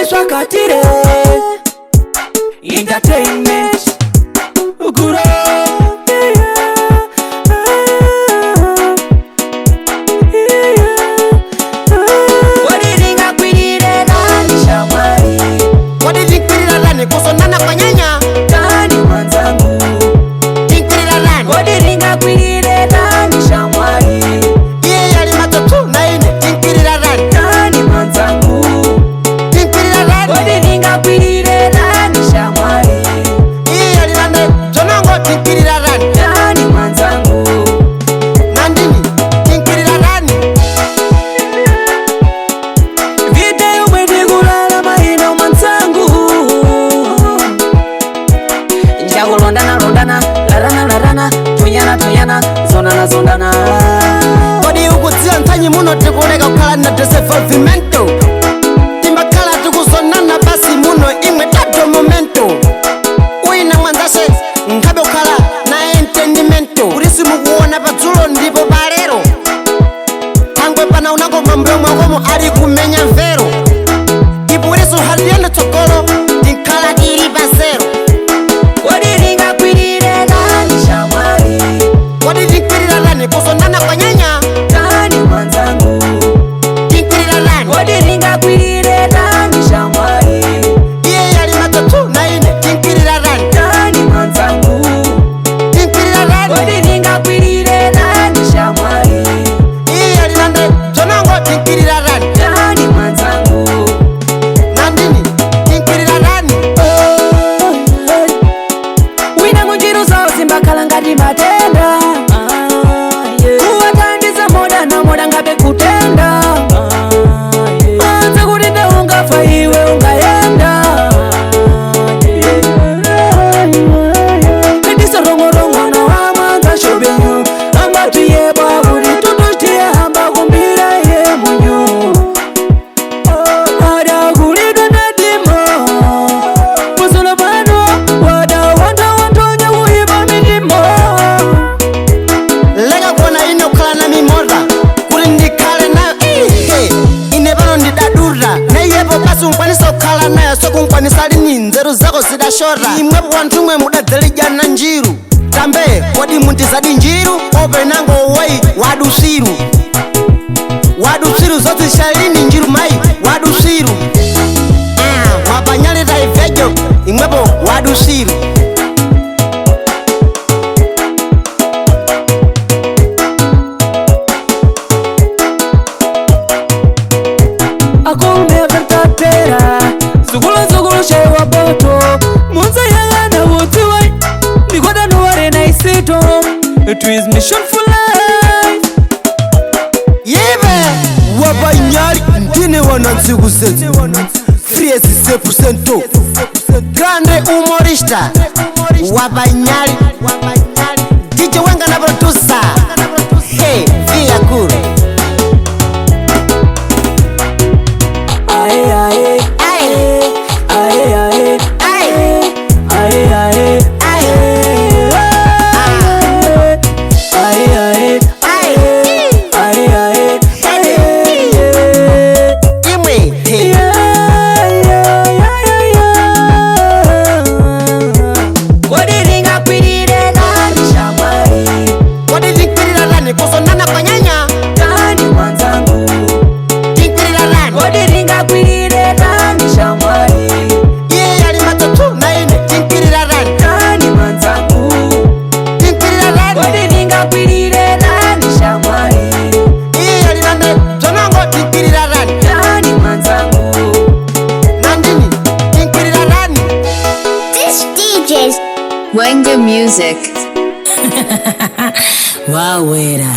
Swakatire Entertainment Uguro Wadiringa kwirire nani shamwari Wadiringa nani kusonana kwa nyanya Nani mwanzangu Tinkwirira nani Wadiringa kwirire nani shamwari Iye yali matatu na ine tinkwirira nani Nani mwanzangu Tinkwirira nani Wadiringa kwirire nani shamwari Iye yali nane zonango tinkwirira nani Nani mwanzangu Nandini tinkwirira nani Video mwedi gulala mahina mwanzangu Njago londana larana tuyana zondana Kodi ukutia ntanyi muno tikuleka kukala na desenvolvimento Timbakala tikusonana basi muno imwe tato momento Uina mwanzashe nkabe ukala na entendimento Urisi mukuona patsulo ndipo balero Tangwe pana unako mambuyo mwakomo ali kumenya mvero Ipu urisi uhalienda tsokolo tinkala ili basero Wadiringa kwirire nani shamwari Kodi tinkwirira nani kusonana kwa nyanya Nani mwanzangu Tinkwirira nani Wadiringa kwirire nani shamwari Iye yali matatu na ine tinkwirira nani Nani mwanzangu Tinkwirira nani Wadiringa kwirire nani shamwari Iye yali nande zonango tinkwirira nani Nani mwanzangu Nandini tinkwirira nani Wina munjiru zao zimbakala ngati matenda Kuwatandiza moda ngabe kutenda Anza kulinda ungafa iwe ungayenda Kadiso rongo na wamanga shobenyo Amba tuye baburi tutushtie hamba kumbira ye munyo Ada kulidwa na dimo Pusula bano wada wantonya uhiba midimo Lega kuona ine ukala na mimoda Kuli ndikale nayo Ine bano ndidadura Na iyepo basi unkwanisa ukala nayo Soko unkwanisa lini nzeru zako zidashora Imwepo wantumwe mudadzelija na njiru Tambe kodi muntizadi njiru Ope nango uwai wadusiru Wadusiru zote shalini njiru mai Wadusiru Mwapanyali taivejo Imwepo wadusiru Akumbe akantatera Zugulu shewa boto Munza yanga na wotiwai Nikwada nuware na isito It is mission for life Yebe Wabanyali ndine wanansiku zetu FRIEZI 100% Grande humorista Wabanyali DJ wenga na producer Hey, via kuru Ae ae Aye, ae ae aye, ae ae aye, ae aye, ae Imwe, hey Wadiringa kwirire nani shamwari Kodi tinkwirira nani kusonana kwa nyanya Nani mwanzangu Tinkwirira nani Wadiringa kwirire nani shamwari Iye yali matatu na ine tinkwirira nani Nani mwanzangu Tinkwirira nani Wadiringa kwirire nani shamwari Iye yali nane zonango tinkwirira nani Nani mwanzangu Nandini tinkwirira nani This DJ's Wanga Music. Wawera